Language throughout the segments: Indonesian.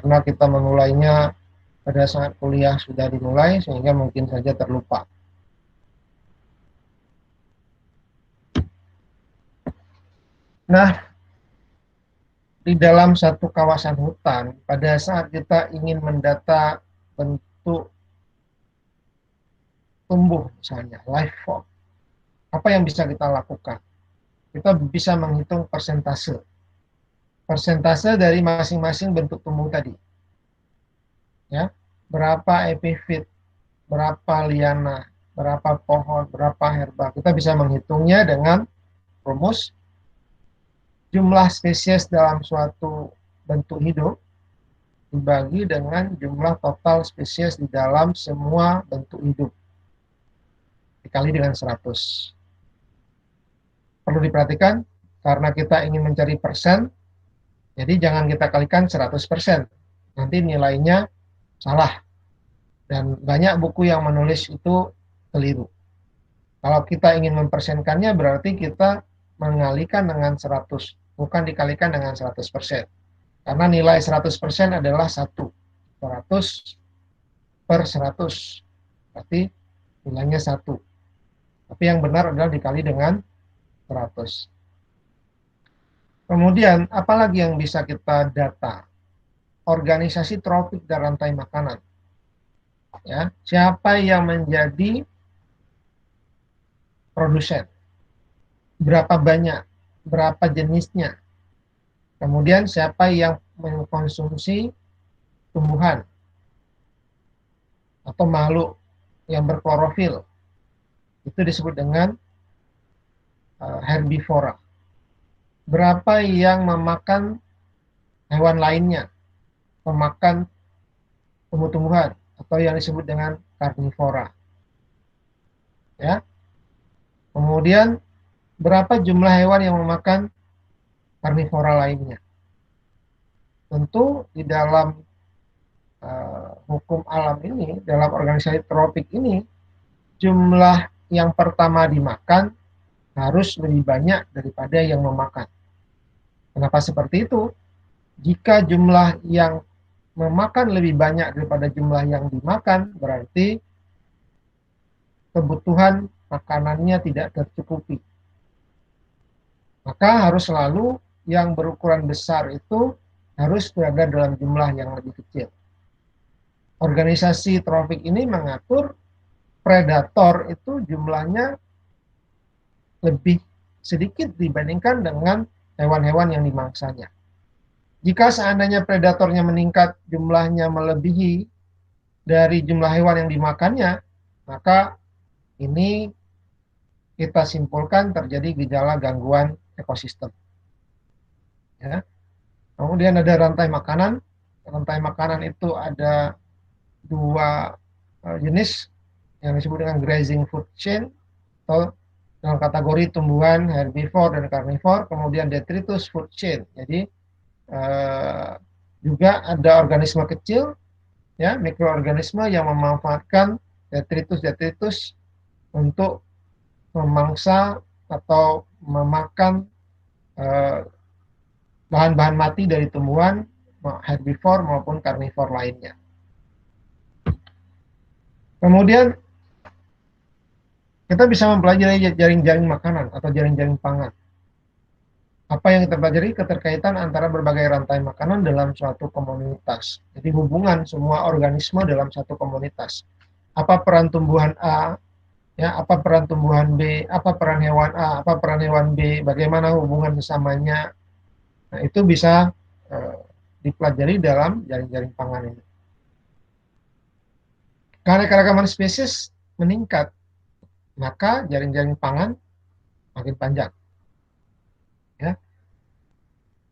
karena kita memulainya pada saat kuliah sudah dimulai sehingga mungkin saja terlupa. Nah, di dalam satu kawasan hutan, pada saat kita ingin mendata bentuk tumbuh misalnya, life form, apa yang bisa kita lakukan? Kita bisa menghitung persentase. Persentase dari masing-masing bentuk tumbuh tadi. Ya, berapa epifit, berapa liana, berapa pohon, berapa herba. Kita bisa menghitungnya dengan rumus jumlah spesies dalam suatu bentuk hidup dibagi dengan jumlah total spesies di dalam semua bentuk hidup dikali dengan 100. Perlu diperhatikan, karena kita ingin mencari persen, jadi jangan kita kalikan 100%. Nanti nilainya salah. Dan banyak buku yang menulis itu keliru. Kalau kita ingin mempersenkannya, berarti kita mengalikan dengan 100, bukan dikalikan dengan 100%. Karena nilai 100% adalah 1. 100 per 100. Berarti nilainya 1. Tapi yang benar adalah dikali dengan 100. Kemudian, apalagi yang bisa kita data? Organisasi tropik dan rantai makanan. Ya, siapa yang menjadi produsen? Berapa banyak? Berapa jenisnya? Kemudian siapa yang mengkonsumsi tumbuhan atau makhluk yang berklorofil? Itu disebut dengan herbivora. Berapa yang memakan hewan lainnya, memakan tumbuh-tumbuhan, atau yang disebut dengan karnivora. Ya. Kemudian berapa jumlah hewan yang memakan karnivora lainnya. Tentu di dalam hukum alam ini, dalam organisasi tropik ini, jumlah yang pertama dimakan harus lebih banyak daripada yang memakan. Kenapa seperti itu? Jika jumlah yang memakan lebih banyak daripada jumlah yang dimakan, berarti kebutuhan makanannya tidak tercukupi. Maka harus selalu yang berukuran besar itu harus berada dalam jumlah yang lebih kecil. Organisasi tropik ini mengatur predator itu jumlahnya lebih sedikit dibandingkan dengan hewan-hewan yang dimangsanya. Jika seandainya predatornya meningkat, jumlahnya melebihi dari jumlah hewan yang dimakannya, maka ini kita simpulkan terjadi gejala gangguan ekosistem. Ya. Kemudian ada rantai makanan. Rantai makanan itu ada 2 jenis yang disebut dengan grazing food chain, atau dalam kategori tumbuhan herbivore dan carnivore. Kemudian detritus food chain. Jadi juga ada organisme kecil, ya, mikroorganisme yang memanfaatkan detritus untuk memangsa atau memakan bahan-bahan mati dari tumbuhan herbivore maupun karnivore lainnya. Kemudian kita bisa mempelajari jaring-jaring makanan atau jaring-jaring pangan. Apa yang kita pelajari? Keterkaitan antara berbagai rantai makanan dalam suatu komunitas. Jadi hubungan semua organisme dalam satu komunitas. Apa peran tumbuhan A, ya, apa peran tumbuhan B, apa peran hewan A, apa peran hewan B, bagaimana hubungan sesamanya. Nah, itu bisa dipelajari dalam jaring-jaring pangan ini. Keanekaragaman spesies meningkat, maka jaring-jaring pangan makin panjang. Ya.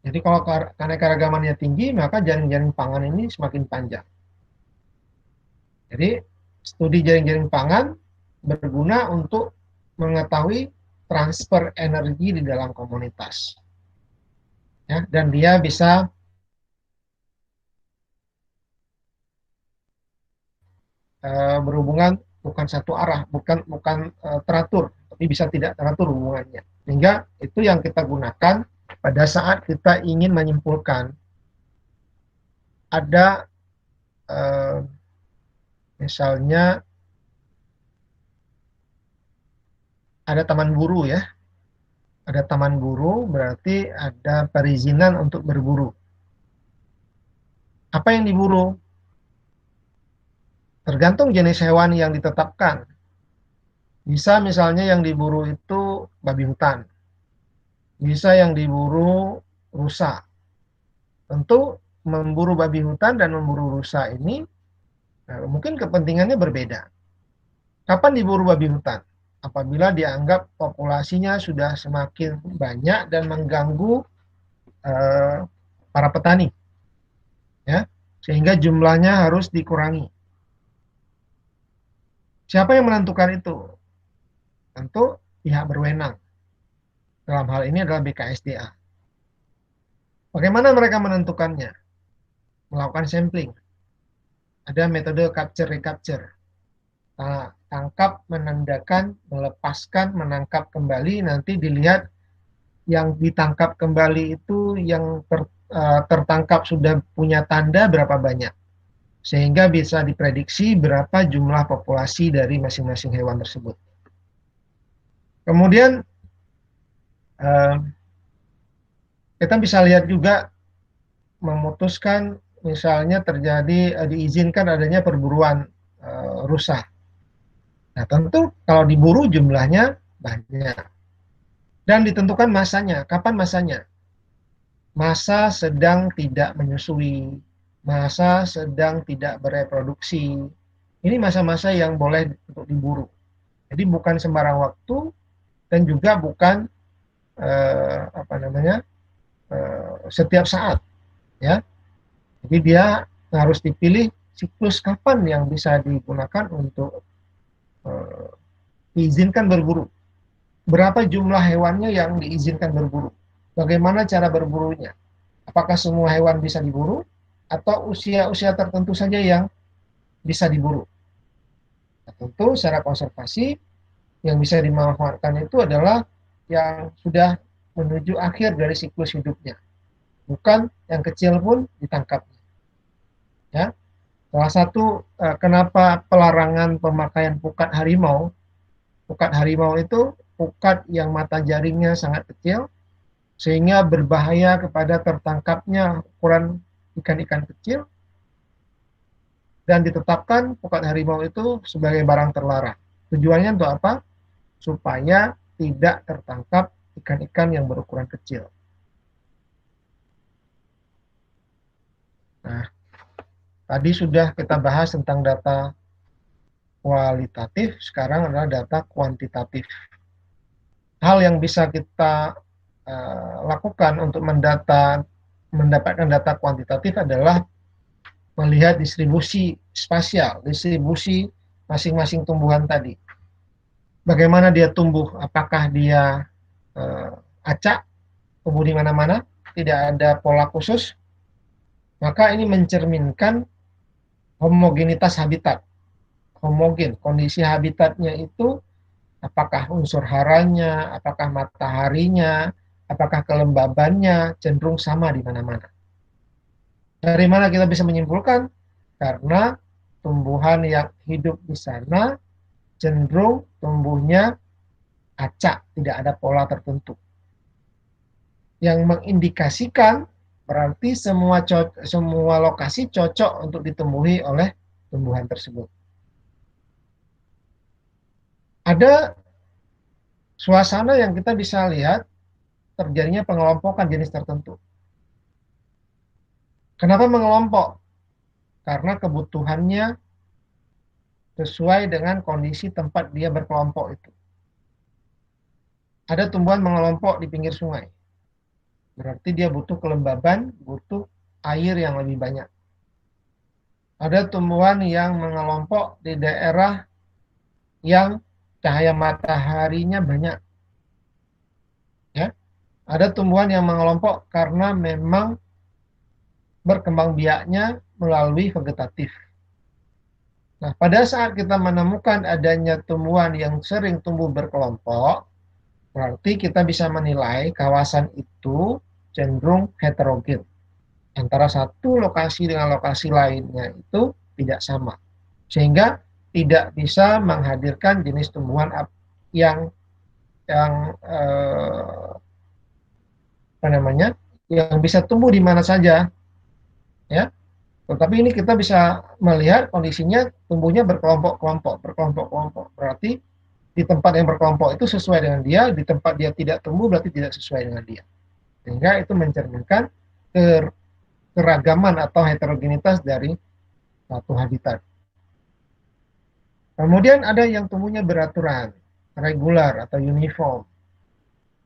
Jadi kalau keanekaragamannya tinggi, maka jaring-jaring pangan ini semakin panjang. Jadi studi jaring-jaring pangan berguna untuk mengetahui transfer energi di dalam komunitas. Ya, dan dia bisa berhubungan bukan satu arah, bukan teratur, tapi bisa tidak teratur hubungannya. Sehingga itu yang kita gunakan pada saat kita ingin menyimpulkan ada misalnya ada taman buru ya. Ada taman buru berarti ada perizinan untuk berburu. Apa yang diburu? Tergantung jenis hewan yang ditetapkan. Bisa misalnya yang diburu itu babi hutan. Bisa yang diburu rusa. Tentu memburu babi hutan dan memburu rusa ini mungkin kepentingannya berbeda. Kapan diburu babi hutan? Apabila dianggap populasinya sudah semakin banyak dan mengganggu para petani, ya, sehingga jumlahnya harus dikurangi. Siapa yang menentukan itu? Tentu pihak berwenang. Dalam hal ini adalah BKSDA. Bagaimana mereka menentukannya? Melakukan sampling. Ada metode capture recapture. Tangkap, menandakan, melepaskan, menangkap kembali, nanti dilihat yang ditangkap kembali itu yang tertangkap sudah punya tanda berapa banyak, sehingga bisa diprediksi berapa jumlah populasi dari masing-masing hewan tersebut. Kemudian kita bisa lihat juga memutuskan misalnya terjadi diizinkan adanya perburuan rusa. Nah, tentu kalau diburu jumlahnya banyak. Dan ditentukan masanya. Kapan masanya? Masa sedang tidak menyusui, masa sedang tidak bereproduksi. Ini masa-masa yang boleh untuk diburu. Jadi bukan sembarang waktu dan juga bukan setiap saat, ya. Jadi dia harus dipilih siklus kapan yang bisa digunakan untuk diizinkan berburu. Berapa jumlah hewannya yang diizinkan berburu? Bagaimana cara berburunya? Apakah semua hewan bisa diburu atau usia-usia tertentu saja yang bisa diburu? Nah, tentu secara konservasi yang bisa dimanfaatkan itu adalah yang sudah menuju akhir dari siklus hidupnya. Bukan yang kecil pun ditangkap. Ya. Salah satu kenapa pelarangan pemakaian pukat harimau. Pukat harimau itu pukat yang mata jaringnya sangat kecil, sehingga berbahaya kepada tertangkapnya ukuran ikan-ikan kecil, dan ditetapkan pukat harimau itu sebagai barang terlarang. Tujuannya untuk apa? Supaya tidak tertangkap ikan-ikan yang berukuran kecil. Nah, tadi sudah kita bahas tentang data kualitatif, sekarang adalah data kuantitatif. Hal yang bisa kita lakukan untuk mendapatkan data kuantitatif adalah melihat distribusi spasial, distribusi masing-masing tumbuhan tadi. Bagaimana dia tumbuh, apakah dia acak, tumbuh di mana-mana, tidak ada pola khusus, maka ini mencerminkan homogenitas habitat. Homogen, kondisi habitatnya itu apakah unsur haranya, apakah mataharinya, apakah kelembabannya cenderung sama di mana-mana. Dari mana kita bisa menyimpulkan? Karena tumbuhan yang hidup di sana cenderung tumbuhnya acak, tidak ada pola tertentu. Yang mengindikasikan berarti semua lokasi cocok untuk ditumbuhi oleh tumbuhan tersebut. Ada suasana yang kita bisa lihat terjadinya pengelompokan jenis tertentu. Kenapa mengelompok? Karena kebutuhannya sesuai dengan kondisi tempat dia berkelompok itu. Ada tumbuhan mengelompok di pinggir sungai. Berarti dia butuh kelembaban, butuh air yang lebih banyak. Ada tumbuhan yang mengelompok di daerah yang cahaya mataharinya banyak. Ya. Ada tumbuhan yang mengelompok karena memang berkembang biaknya melalui vegetatif. Nah, pada saat kita menemukan adanya tumbuhan yang sering tumbuh berkelompok, berarti kita bisa menilai kawasan itu cenderung heterogen. antara satu lokasi dengan lokasi lainnya itu tidak sama. Sehingga tidak bisa menghadirkan jenis tumbuhan yang apa namanya, yang bisa tumbuh di mana saja, ya. Tetapi ini kita bisa melihat kondisinya tumbuhnya berkelompok-kelompok. Berarti di tempat yang berkelompok itu sesuai dengan dia, di tempat dia tidak tumbuh berarti tidak sesuai dengan dia. Sehingga itu mencerminkan keragaman atau heterogenitas dari satu habitat. Kemudian ada yang tumbuhnya beraturan, regular atau uniform.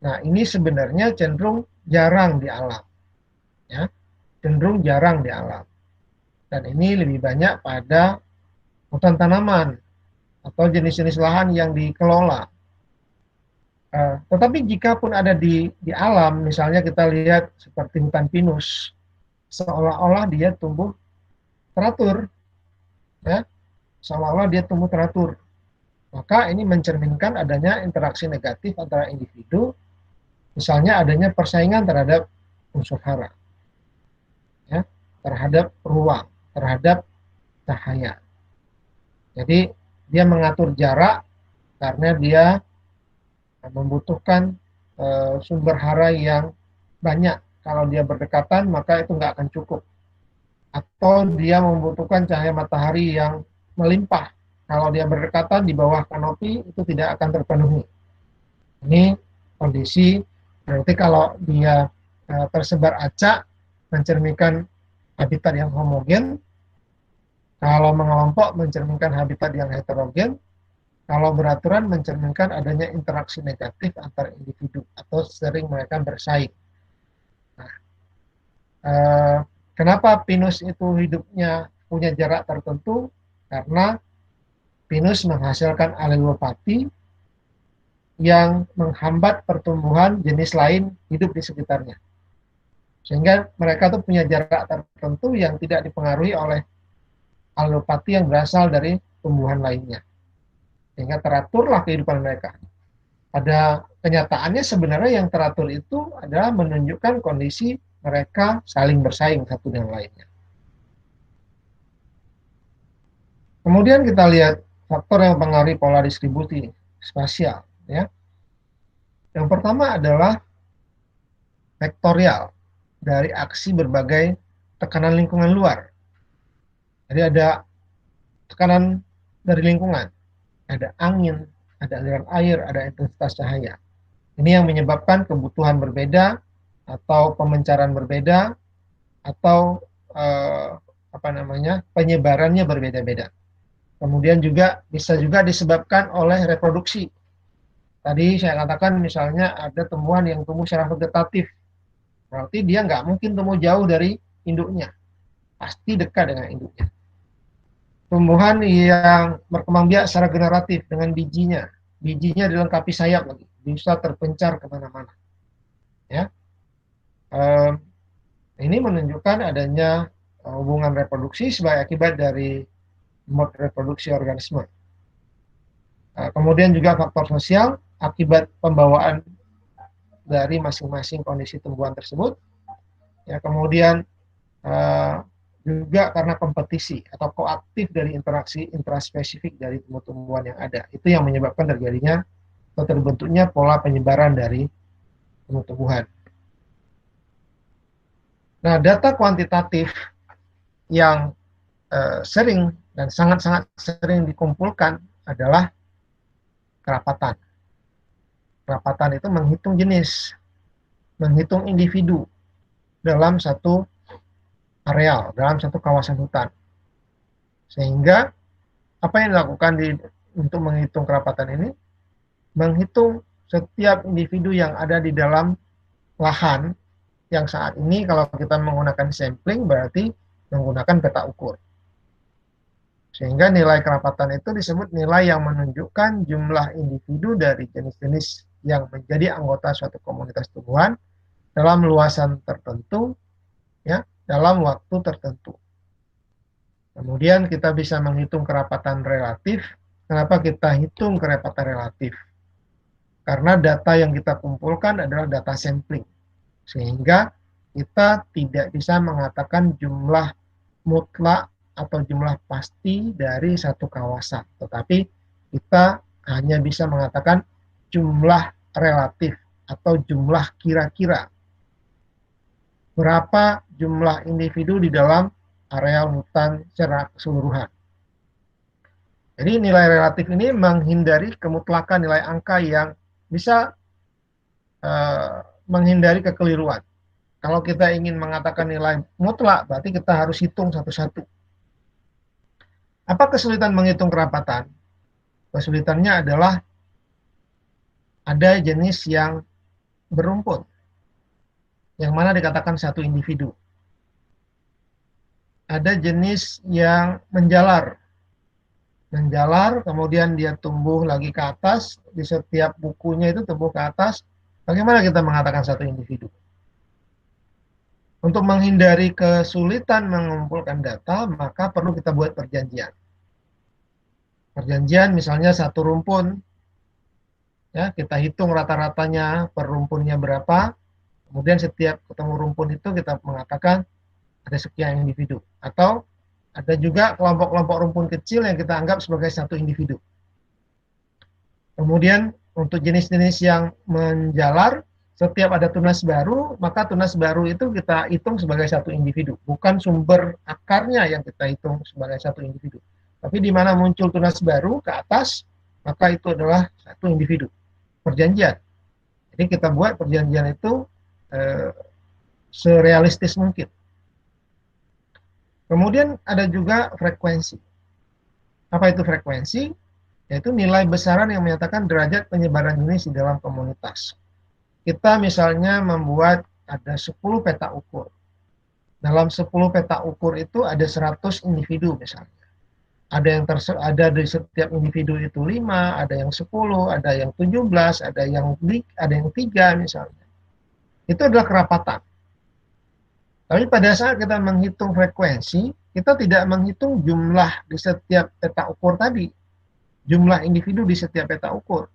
Nah, ini sebenarnya cenderung jarang di alam, ya, cenderung jarang di alam. Dan ini lebih banyak pada hutan tanaman atau jenis-jenis lahan yang dikelola. Tetapi jika pun ada di alam, misalnya kita lihat seperti hutan pinus, seolah-olah dia tumbuh teratur, ya, seolah-olah dia tumbuh teratur. Maka ini mencerminkan adanya interaksi negatif antara individu, misalnya adanya persaingan terhadap unsur hara, ya, terhadap ruang, terhadap cahaya. Jadi dia mengatur jarak karena dia membutuhkan sumber hara yang banyak. Kalau dia berdekatan maka itu nggak akan cukup. Atau dia membutuhkan cahaya matahari yang melimpah. Kalau dia berdekatan di bawah kanopi itu tidak akan terpenuhi. Ini kondisi berarti kalau dia tersebar acak mencerminkan habitat yang homogen. Kalau mengelompok mencerminkan habitat yang heterogen. Kalau beraturan mencerminkan adanya interaksi negatif antar individu atau sering mereka bersaing. Nah, kenapa pinus itu hidupnya punya jarak tertentu? Karena pinus menghasilkan alelopati yang menghambat pertumbuhan jenis lain hidup di sekitarnya. Sehingga mereka tuh punya jarak tertentu yang tidak dipengaruhi oleh alelopati yang berasal dari tumbuhan lainnya. Sehingga teraturlah kehidupan mereka. Pada kenyataannya sebenarnya yang teratur itu adalah menunjukkan kondisi mereka saling bersaing satu dengan lainnya. Kemudian kita lihat faktor yang mempengaruhi pola distribusi spasial, ya. Yang pertama adalah vektorial dari aksi berbagai tekanan lingkungan luar. Jadi ada tekanan dari lingkungan, ada angin, ada aliran air, ada intensitas cahaya. Ini yang menyebabkan kebutuhan berbeda atau pemencaran berbeda atau penyebarannya berbeda-beda. Kemudian juga bisa juga disebabkan oleh reproduksi. Tadi saya katakan misalnya ada tumbuhan yang tumbuh secara vegetatif, berarti dia nggak mungkin tumbuh jauh dari induknya, pasti dekat dengan induknya. Tumbuhan yang berkembang biak secara generatif dengan bijinya dilengkapi sayap lagi, bisa terpencar kemana-mana. Ya, ini menunjukkan adanya hubungan reproduksi sebagai akibat dari mode reproduksi organisme. Kemudian juga faktor sosial akibat pembawaan dari masing-masing kondisi tumbuhan tersebut. Ya, kemudian juga karena kompetisi atau koaktif dari interaksi intraspesifik dari tumbuh-tumbuhan yang ada. Itu yang menyebabkan terjadinya atau terbentuknya pola penyebaran dari tumbuh-tumbuhan. Nah, data kuantitatif yang sering dan sangat-sangat sering dikumpulkan adalah kerapatan. Kerapatan itu menghitung jenis, menghitung individu dalam satu areal, dalam satu kawasan hutan. Sehingga apa yang dilakukan untuk menghitung kerapatan ini? Menghitung setiap individu yang ada di dalam lahan yang saat ini kalau kita menggunakan sampling berarti menggunakan peta ukur. Sehingga nilai kerapatan itu disebut nilai yang menunjukkan jumlah individu dari jenis-jenis yang menjadi anggota suatu komunitas tumbuhan dalam luasan tertentu, ya, dalam waktu tertentu. Kemudian kita bisa menghitung kerapatan relatif. Kenapa kita hitung kerapatan relatif? Karena data yang kita kumpulkan adalah data sampling. Sehingga kita tidak bisa mengatakan jumlah mutlak atau jumlah pasti dari satu kawasan, tetapi kita hanya bisa mengatakan jumlah relatif atau jumlah kira-kira berapa jumlah individu di dalam areal hutan secara keseluruhan. Jadi nilai relatif ini menghindari kemutlakan nilai angka yang bisa menghindari kekeliruan. Kalau kita ingin mengatakan nilai mutlak, berarti kita harus hitung satu-satu. Apa kesulitan menghitung kerapatan? Kesulitannya adalah ada jenis yang berumpun, yang mana dikatakan satu individu. Ada jenis yang menjalar, kemudian dia tumbuh lagi ke atas, di setiap bukunya itu tumbuh ke atas. Bagaimana kita mengatakan satu individu? Untuk menghindari kesulitan mengumpulkan data, maka perlu kita buat perjanjian. Perjanjian misalnya satu rumpun, ya kita hitung rata-ratanya per rumpunnya berapa, kemudian setiap ketemu rumpun itu kita mengatakan ada sekian individu. Atau ada juga kelompok-kelompok rumpun kecil yang kita anggap sebagai satu individu. Kemudian untuk jenis-jenis yang menjalar, setiap ada tunas baru, maka tunas baru itu kita hitung sebagai satu individu. Bukan sumber akarnya yang kita hitung sebagai satu individu. Tapi di mana muncul tunas baru ke atas, maka itu adalah satu individu. Perjanjian. Jadi kita buat perjanjian itu serealistis mungkin. Kemudian ada juga frekuensi. Apa itu frekuensi? Yaitu nilai besaran yang menyatakan derajat penyebaran jenis di dalam komunitas. Kita misalnya membuat ada 10 peta ukur. Dalam 10 peta ukur itu ada 100 individu misalnya. Ada di setiap individu itu 5, ada yang 10, ada yang 17, ada yang 3 misalnya. Itu adalah kerapatan. Tapi pada saat kita menghitung frekuensi, kita tidak menghitung jumlah di setiap peta ukur tadi, jumlah individu di setiap peta ukur.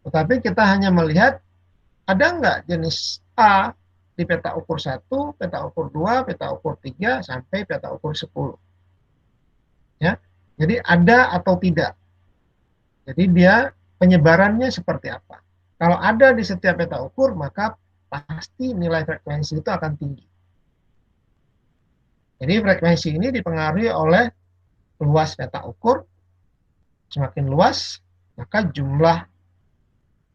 Tetapi kita hanya melihat ada nggak jenis A di peta ukur 1, peta ukur 2, peta ukur 3, sampai peta ukur 10. Ya, jadi ada atau tidak. Jadi dia penyebarannya seperti apa. Kalau ada di setiap peta ukur, maka pasti nilai frekuensi itu akan tinggi. Jadi frekuensi ini dipengaruhi oleh luas peta ukur. Semakin luas, maka jumlah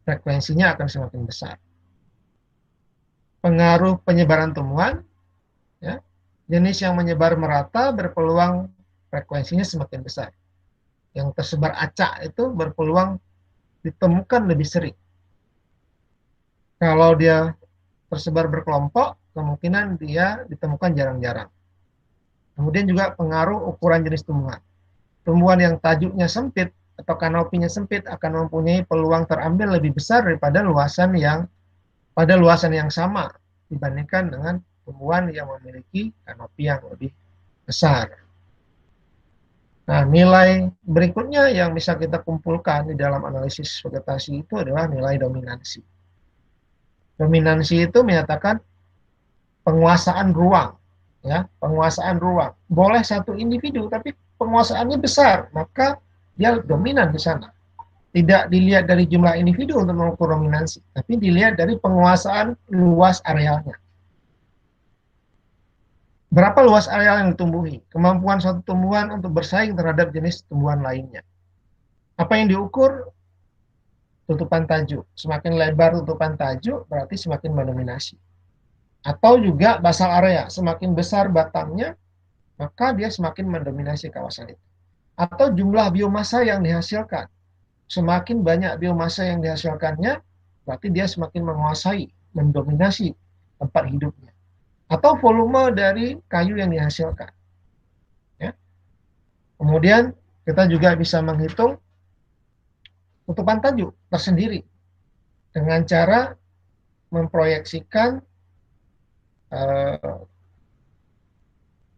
frekuensinya akan semakin besar. Pengaruh penyebaran tumbuhan, ya, jenis yang menyebar merata berpeluang frekuensinya semakin besar. Yang tersebar acak itu berpeluang ditemukan lebih sering. Kalau dia tersebar berkelompok, kemungkinan dia ditemukan jarang-jarang. Kemudian juga pengaruh ukuran jenis tumbuhan. Tumbuhan yang tajuknya sempit atau kanopinya sempit akan mempunyai peluang terambil lebih besar daripada luasan yang sama dibandingkan dengan tumbuhan yang memiliki kanopi yang lebih besar. Nah, nilai berikutnya yang bisa kita kumpulkan di dalam analisis vegetasi itu adalah nilai dominansi. Dominansi itu menyatakan penguasaan ruang. Ya, penguasaan ruang. Boleh satu individu, tapi penguasaannya besar, maka dia dominan di sana. Tidak dilihat dari jumlah individu untuk mengukur dominansi, tapi dilihat dari penguasaan luas arealnya. Berapa luas areal yang ditumbuhi? Kemampuan suatu tumbuhan untuk bersaing terhadap jenis tumbuhan lainnya. Apa yang diukur? Tutupan tajuk. Semakin lebar tutupan tajuk, berarti semakin mendominasi. Atau juga basal area, semakin besar batangnya, maka dia semakin mendominasi kawasan itu. Atau jumlah biomasa yang dihasilkan, semakin banyak biomasa yang dihasilkannya, berarti dia semakin menguasai, mendominasi tempat hidupnya. Atau volume dari kayu yang dihasilkan. Ya. Kemudian kita juga bisa menghitung tutupan tajuk tersendiri dengan cara memproyeksikan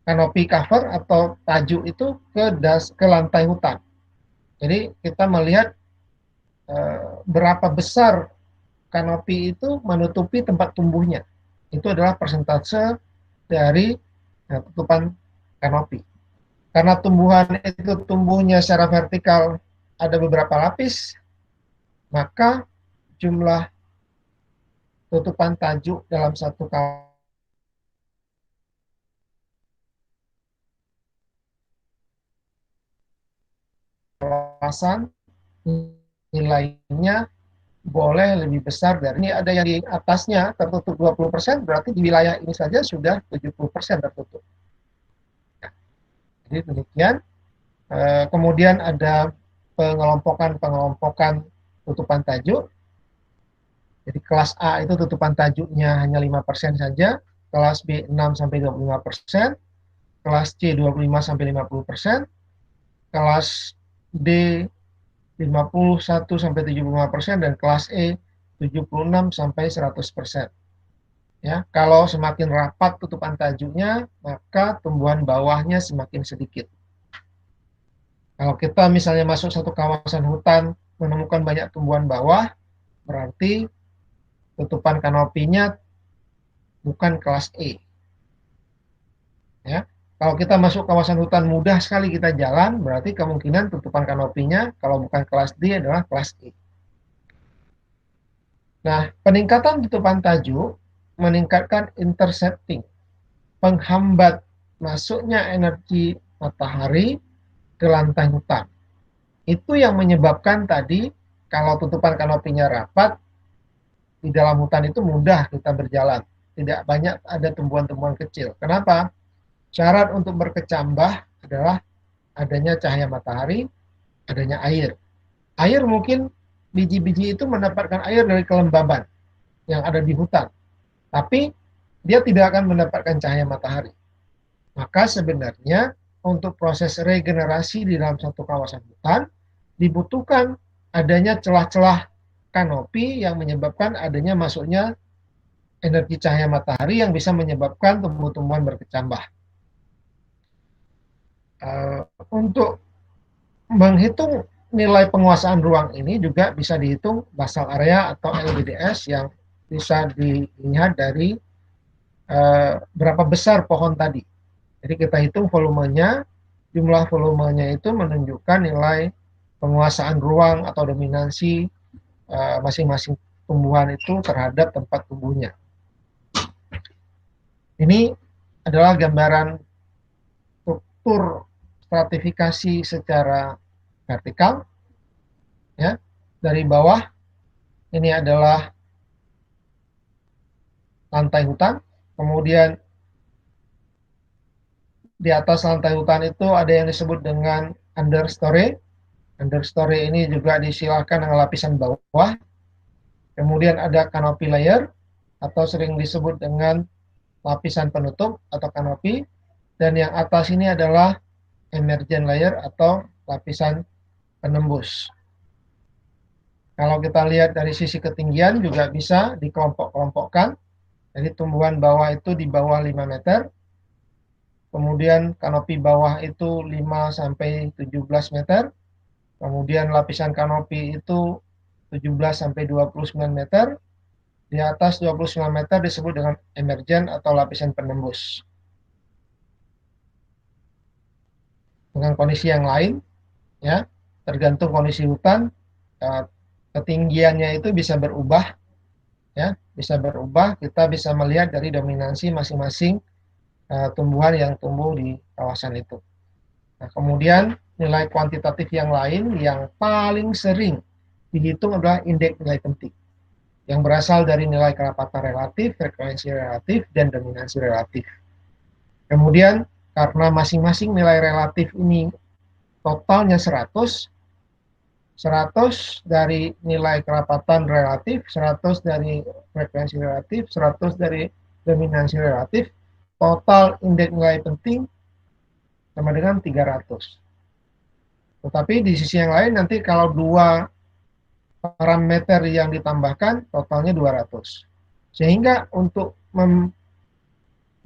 kanopi cover atau tajuk itu ke lantai hutan. Jadi kita melihat berapa besar kanopi itu menutupi tempat tumbuhnya. itu adalah persentase dari tutupan kanopi. Karena tumbuhan itu tumbuhnya secara vertikal ada beberapa lapis, maka jumlah tutupan tajuk dalam satu kawasan nilainya boleh lebih besar dari ini. Ada yang di atasnya tertutup 20%, berarti di wilayah ini saja sudah 70% tertutup. Jadi demikian. Kemudian ada pengelompokan tutupan tajuk. Jadi kelas A itu tutupan tajuknya hanya 5% saja, kelas B 6-25%, kelas C 25-50%, kelas D 51-75%, dan kelas E 76-100%. Ya, kalau semakin rapat tutupan tajuknya, maka tumbuhan bawahnya semakin sedikit. Kalau kita misalnya masuk satu kawasan hutan, menemukan banyak tumbuhan bawah, berarti tutupan kanopinya bukan kelas E. Ya, kalau kita masuk kawasan hutan mudah sekali kita jalan, berarti kemungkinan tutupan kanopinya kalau bukan kelas D adalah kelas E. Nah, peningkatan tutupan tajuk meningkatkan intercepting, penghambat masuknya energi matahari ke lantai hutan. Itu yang menyebabkan tadi kalau tutupan kanopinya rapat, di dalam hutan itu mudah kita berjalan. Tidak banyak ada tumbuhan-tumbuhan kecil. Kenapa? Syarat untuk berkecambah adalah adanya cahaya matahari, adanya air. Air mungkin biji-biji itu mendapatkan air dari kelembaban yang ada di hutan. Tapi dia tidak akan mendapatkan cahaya matahari. Maka sebenarnya untuk proses regenerasi di dalam satu kawasan hutan dibutuhkan adanya celah-celah kanopi yang menyebabkan adanya masuknya energi cahaya matahari yang bisa menyebabkan tumbuh-tumbuhan berkecambah. Untuk menghitung nilai penguasaan ruang ini juga bisa dihitung basal area atau LBDS yang bisa dilihat dari berapa besar pohon tadi. Jadi kita hitung volumenya, jumlah volumenya itu menunjukkan nilai penguasaan ruang atau dominansi masing-masing tumbuhan itu terhadap tempat tumbuhnya. Ini adalah gambaran struktur stratifikasi secara vertikal. Ya, dari bawah ini adalah lantai hutan, kemudian di atas lantai hutan itu ada yang disebut dengan understory. Understory ini juga disilakan dengan lapisan bawah. Kemudian ada canopy layer atau sering disebut dengan lapisan penutup atau kanopi. Dan yang atas ini adalah emergent layer atau lapisan penembus. Kalau kita lihat dari sisi ketinggian juga bisa dikelompok-kelompokkan. Jadi tumbuhan bawah itu di bawah 5 meter. Kemudian kanopi bawah itu 5-17 meter. Kemudian lapisan kanopi itu 17-29 meter. Di atas 29 meter disebut dengan emergent atau lapisan penembus. Dengan kondisi yang lain, ya, tergantung kondisi hutan, ketinggiannya itu bisa berubah, ya, bisa berubah. Kita bisa melihat dari dominansi masing-masing tumbuhan yang tumbuh di kawasan itu. Nah, kemudian nilai kuantitatif yang lain yang paling sering dihitung adalah indeks nilai penting, yang berasal dari nilai kerapatan relatif, frekuensi relatif, dan dominansi relatif. Kemudian karena masing-masing nilai relatif ini totalnya 100 dari nilai kerapatan relatif, 100 dari frekuensi relatif, 100 dari dominansi relatif, total indeks nilai penting sama dengan 300. Tetapi di sisi yang lain nanti kalau dua parameter yang ditambahkan totalnya 200. Sehingga untuk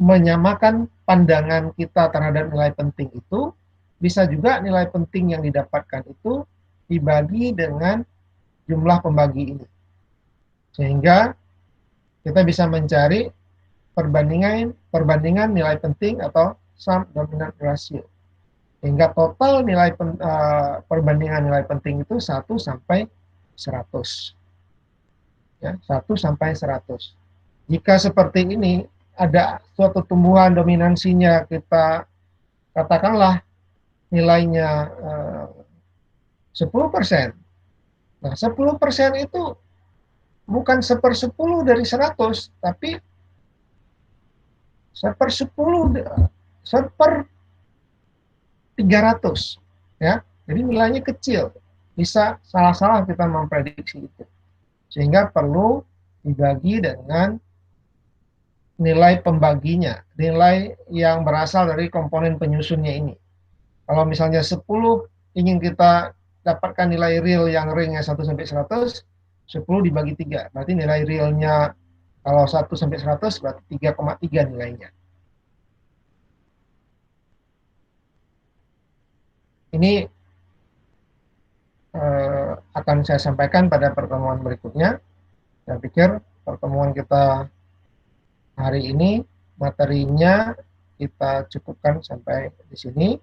menyamakan pandangan kita terhadap nilai penting itu, bisa juga nilai penting yang didapatkan itu dibagi dengan jumlah pembagi ini. Sehingga kita bisa mencari perbandingan nilai penting atau sum dominant ratio. Hingga total nilai perbandingan nilai penting itu 1 sampai 100. Ya, 1 sampai 100. Jika seperti ini, ada suatu tumbuhan dominansinya kita katakanlah nilainya 10%. Nah, 10% itu bukan 1/10 dari 100, tapi 1/10, 1/300. Ya, jadi nilainya kecil. Bisa salah-salah kita memprediksi itu. Sehingga perlu dibagi dengan nilai pembaginya, nilai yang berasal dari komponen penyusunnya ini. Kalau misalnya 10 ingin kita dapatkan nilai real yang ringnya 1 sampai 100, 10 dibagi 3. Berarti nilai realnya kalau 1 sampai 100 berarti 3,3 nilainya. Ini akan saya sampaikan pada pertemuan berikutnya. Saya pikir pertemuan kita hari ini materinya kita cukupkan sampai di sini.